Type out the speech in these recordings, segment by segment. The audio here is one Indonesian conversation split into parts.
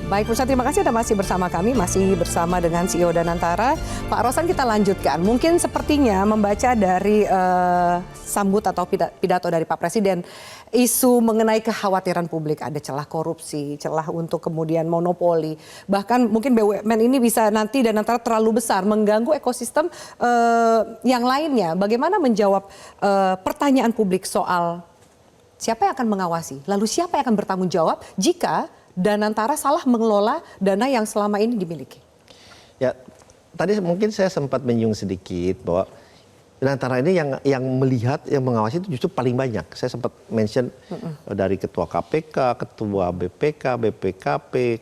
Baik, Pusat, terima kasih Anda masih bersama kami, masih bersama dengan CEO Danantara. Pak Rosan, kita lanjutkan. Mungkin sepertinya membaca dari sambut atau pidato dari Pak Presiden, isu mengenai kekhawatiran publik, ada celah korupsi, celah untuk kemudian monopoli. Bahkan mungkin BUMN ini bisa nanti Danantara terlalu besar, mengganggu ekosistem yang lainnya. Bagaimana menjawab pertanyaan publik soal siapa yang akan mengawasi, lalu siapa yang akan bertanggung jawab jika Danantara salah mengelola dana yang selama ini dimiliki? Ya, tadi mungkin saya sempat menyinggung sedikit bahwa Danantara ini yang melihat, yang mengawasi itu justru paling banyak. Saya sempat mention dari Ketua KPK, Ketua BPK, BPKP,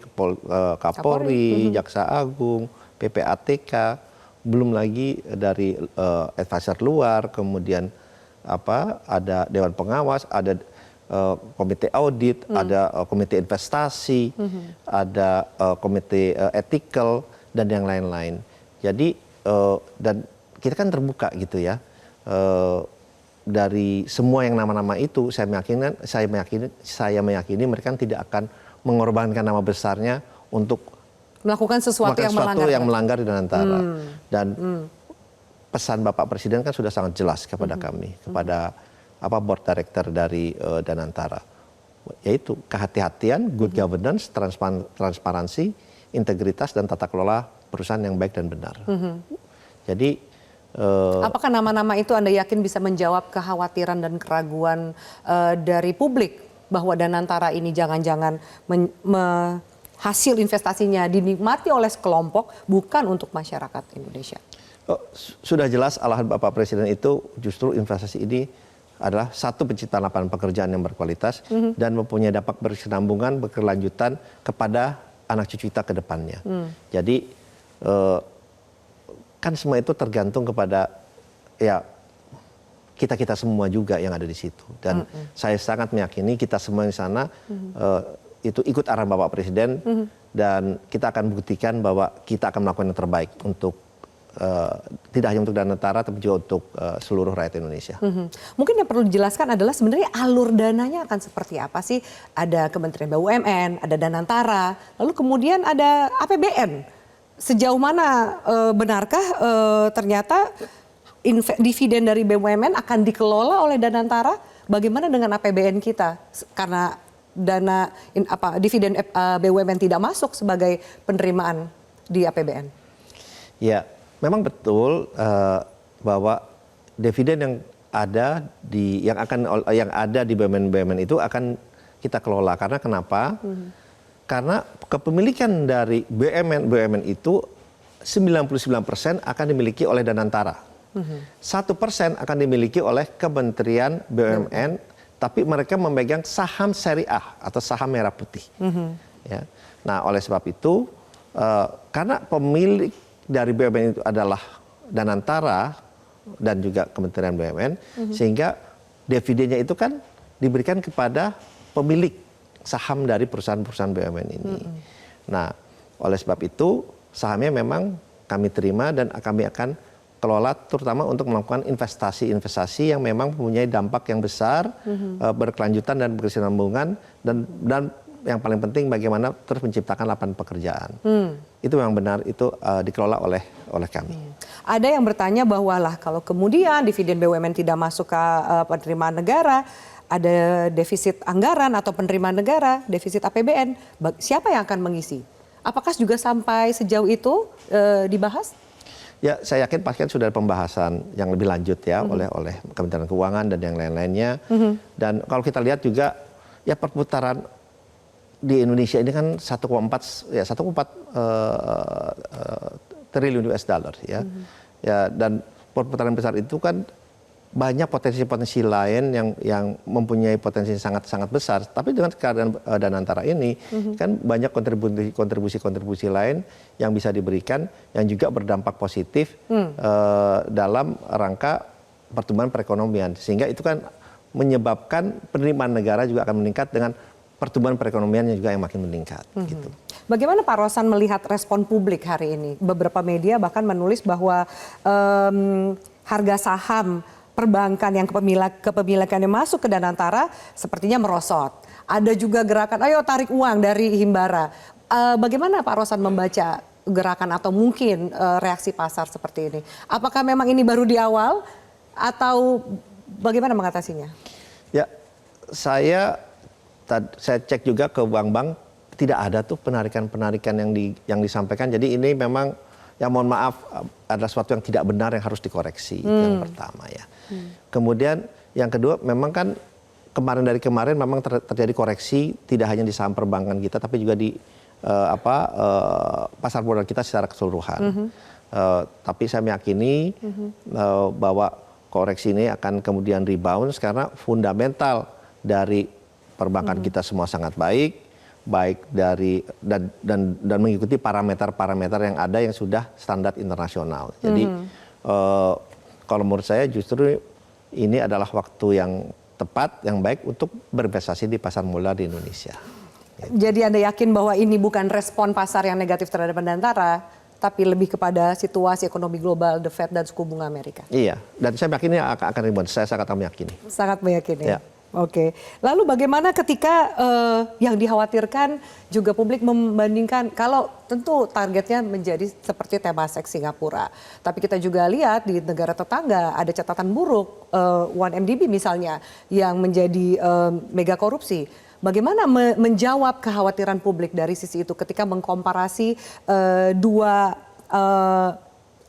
Kapolri, Jaksa Agung, PPATK, belum lagi dari advisor luar, kemudian ada Dewan Pengawas, ada komite audit, ada komite investasi, ada komite ethical dan yang lain-lain. Jadi dan kita kan terbuka gitu ya. Dari semua yang nama-nama itu saya meyakini mereka tidak akan mengorbankan nama besarnya untuk melakukan sesuatu yang melanggar di Danantara. Dan pesan Bapak Presiden kan sudah sangat jelas kepada kami, kepada board director dari Danantara, yaitu kehati-hatian, good governance, transparansi, integritas dan tata kelola perusahaan yang baik dan benar. Jadi apakah nama-nama itu Anda yakin bisa menjawab kekhawatiran dan keraguan dari publik bahwa Danantara ini jangan-jangan hasil investasinya dinikmati oleh sekelompok, bukan untuk masyarakat Indonesia? Sudah jelas arahan Bapak Presiden itu justru investasi ini adalah satu penciptaan lapangan pekerjaan yang berkualitas dan mempunyai dampak berkesinambungan, berkelanjutan kepada anak cucu kita ke depannya. Jadi kan semua itu tergantung kepada ya kita semua juga yang ada di situ. Dan saya sangat meyakini kita semua di sana itu ikut arahan Bapak Presiden dan kita akan buktikan bahwa kita akan melakukan yang terbaik untuk tidak hanya untuk Danantara tapi juga untuk seluruh rakyat Indonesia. Mungkin yang perlu dijelaskan adalah sebenarnya alur dananya akan seperti apa sih? Ada Kementerian BUMN, ada Danantara, lalu kemudian ada APBN. Sejauh mana benarkah ternyata dividen dari BUMN akan dikelola oleh Danantara? Bagaimana dengan APBN kita? Karena dividen BUMN tidak masuk sebagai penerimaan di APBN. Ya, memang betul bahwa dividen yang ada di BUMN itu akan kita kelola. Karena kenapa? Karena kepemilikan dari BUMN itu 99% akan dimiliki oleh Danantara. 1% akan dimiliki oleh Kementerian BUMN, tapi mereka memegang saham syariah atau saham merah putih. Ya. Nah, oleh sebab itu, karena pemilik dari BUMN itu adalah Danantara dan juga Kementerian BUMN, sehingga dividennya itu kan diberikan kepada pemilik saham dari perusahaan-perusahaan BUMN ini. Nah, oleh sebab itu sahamnya memang kami terima dan kami akan kelola terutama untuk melakukan investasi-investasi yang memang mempunyai dampak yang besar, berkelanjutan dan berkesinambungan dan yang paling penting bagaimana terus menciptakan lapangan pekerjaan. Itu memang benar, itu dikelola oleh kami. Ada yang bertanya bahwa lah kalau kemudian dividen BUMN tidak masuk ke penerimaan negara, ada defisit anggaran atau penerimaan negara, defisit APBN, siapa yang akan mengisi? Apakah juga sampai sejauh itu dibahas? Ya, saya yakin pasti kan sudah ada pembahasan yang lebih lanjut ya oleh Kementerian Keuangan dan yang lain-lainnya. Dan kalau kita lihat juga ya perputaran di Indonesia ini kan 1,4 triliun US dollar ya. Ya, dan perputaran besar itu kan banyak potensi-potensi lain yang mempunyai potensi sangat-sangat besar. Tapi dengan keadaan Danantara ini kan banyak kontribusi-kontribusi lain yang bisa diberikan yang juga berdampak positif dalam rangka pertumbuhan perekonomian. Sehingga itu kan menyebabkan penerimaan negara juga akan meningkat dengan pertumbuhan perekonomiannya juga yang makin meningkat. Gitu. Bagaimana Pak Rosan melihat respon publik hari ini? Beberapa media bahkan menulis bahwa harga saham perbankan yang kepemilikannya masuk ke Danantara sepertinya merosot. Ada juga gerakan, ayo tarik uang dari Himbara. Bagaimana Pak Rosan membaca gerakan atau mungkin reaksi pasar seperti ini? Apakah memang ini baru di awal atau bagaimana mengatasinya? Ya, saya cek juga ke bank-bank, tidak ada tuh penarikan-penarikan yang disampaikan. Jadi ini memang, ya mohon maaf, ada sesuatu yang tidak benar yang harus dikoreksi. Itu yang pertama ya. Kemudian yang kedua, memang kan dari kemarin memang terjadi koreksi tidak hanya di saham perbankan kita, tapi juga di pasar modal kita secara keseluruhan. Tapi saya meyakini bahwa koreksi ini akan kemudian rebound karena fundamental dari perbankan kita semua sangat baik dari dan mengikuti parameter-parameter yang ada yang sudah standar internasional. Jadi kalau menurut saya justru ini adalah waktu yang tepat, yang baik untuk berinvestasi di pasar modal di Indonesia. Jadi Anda yakin bahwa ini bukan respon pasar yang negatif terhadap Nusantara, tapi lebih kepada situasi ekonomi global, The Fed dan suku bunga Amerika? Iya, dan saya meyakini akan rebound. Saya sangat meyakini. Sangat meyakini. Ya. Oke. Lalu bagaimana ketika yang dikhawatirkan juga publik membandingkan, kalau tentu targetnya menjadi seperti Temasek Singapura, tapi kita juga lihat di negara tetangga ada catatan buruk, 1MDB misalnya yang menjadi mega korupsi. Bagaimana menjawab kekhawatiran publik dari sisi itu ketika mengkomparasi dua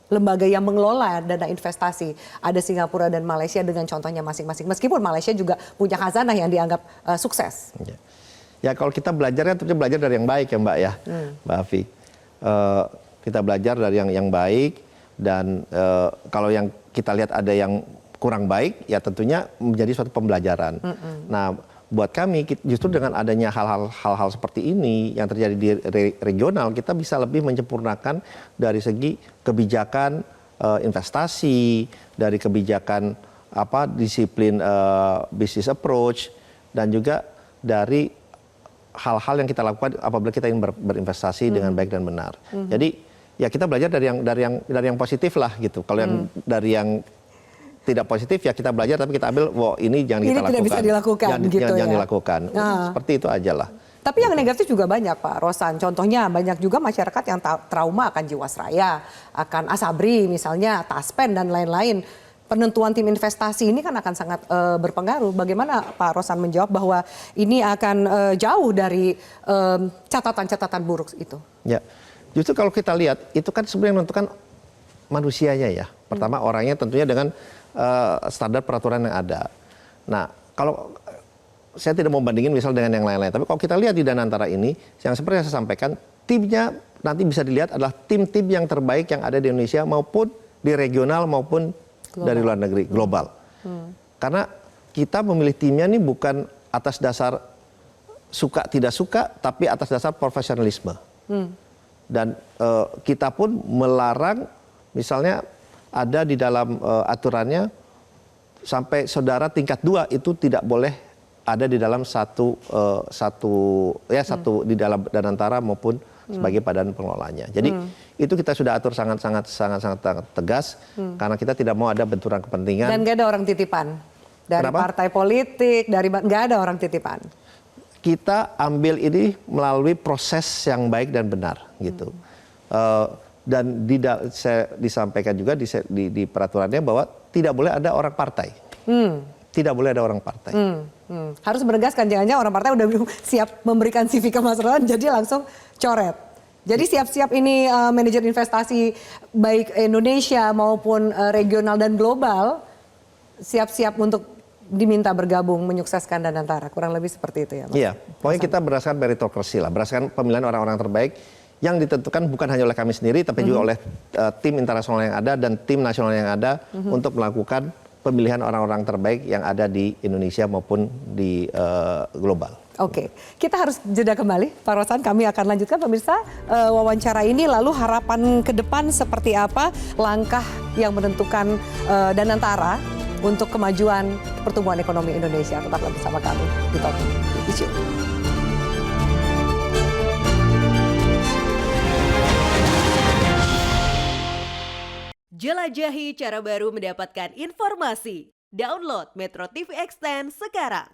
lembaga yang mengelola dana investasi, ada Singapura dan Malaysia dengan contohnya masing-masing. Meskipun Malaysia juga punya khazanah yang dianggap sukses. Ya kalau kita belajar kan tentunya belajar dari yang baik ya Mbak ya, Mbak Afi. Kita belajar dari yang baik dan kalau yang kita lihat ada yang kurang baik ya tentunya menjadi suatu pembelajaran. Nah buat kami justru dengan adanya hal-hal seperti ini yang terjadi di regional, kita bisa lebih menyempurnakan dari segi kebijakan investasi, dari kebijakan disiplin business approach, dan juga dari hal-hal yang kita lakukan apabila kita ingin berinvestasi dengan baik dan benar. Jadi ya kita belajar dari yang positif lah gitu. Kalau yang dari yang tidak positif ya kita belajar, tapi kita ambil, wow ini jangan kita lakukan. Ini tidak bisa dilakukan jangan dilakukan. Seperti itu aja lah. Tapi yang negatif juga banyak Pak Rosan. Contohnya banyak juga masyarakat yang trauma akan Jiwasraya, akan Asabri misalnya, Taspen dan lain-lain. Penentuan tim investasi ini kan akan sangat berpengaruh. Bagaimana Pak Rosan menjawab bahwa ini akan jauh dari catatan-catatan buruk itu? Ya, justru kalau kita lihat itu kan sebenarnya menentukan manusianya ya. Pertama orangnya tentunya dengan standar peraturan yang ada. Nah, kalau saya tidak mau bandingin misal dengan yang lain-lain, tapi kalau kita lihat di Danantara ini, yang seperti yang saya sampaikan, timnya nanti bisa dilihat adalah tim-tim yang terbaik yang ada di Indonesia maupun di regional maupun dari luar negeri, global. Karena kita memilih timnya ini bukan atas dasar suka tidak suka, tapi atas dasar profesionalisme. Dan kita pun melarang misalnya ada di dalam aturannya sampai saudara tingkat 2 itu tidak boleh ada di dalam satu di dalam Danantara maupun sebagai badan pengelolanya. Jadi itu kita sudah atur sangat tegas karena kita tidak mau ada benturan kepentingan. Dan nggak ada orang titipan dari partai politik, nggak ada orang titipan. Kita ambil ini melalui proses yang baik dan benar gitu. Dan saya disampaikan juga di peraturannya bahwa tidak boleh ada orang partai. Tidak boleh ada orang partai. Harus menegaskan, jangan-jangan orang partai udah siap memberikan CV ke Mas Rosan, jadi langsung coret. Jadi siap-siap ini manajer investasi baik Indonesia maupun regional dan global, siap-siap untuk diminta bergabung menyukseskan Danantara. Kurang lebih seperti itu ya Mas? Iya, pokoknya kita berdasarkan meritokrasi lah, berdasarkan pemilihan orang-orang terbaik yang ditentukan bukan hanya oleh kami sendiri, tapi juga oleh tim internasional yang ada dan tim nasional yang ada untuk melakukan pemilihan orang-orang terbaik yang ada di Indonesia maupun di global. Oke, kita harus jeda kembali, Pak Rosan. Kami akan lanjutkan pemirsa wawancara ini. Lalu harapan ke depan seperti apa, langkah yang menentukan Danantara untuk kemajuan pertumbuhan ekonomi Indonesia. Tetaplah bersama kami di Top Issue. Jelajahi cara baru mendapatkan informasi. Download Metro TV Extend sekarang.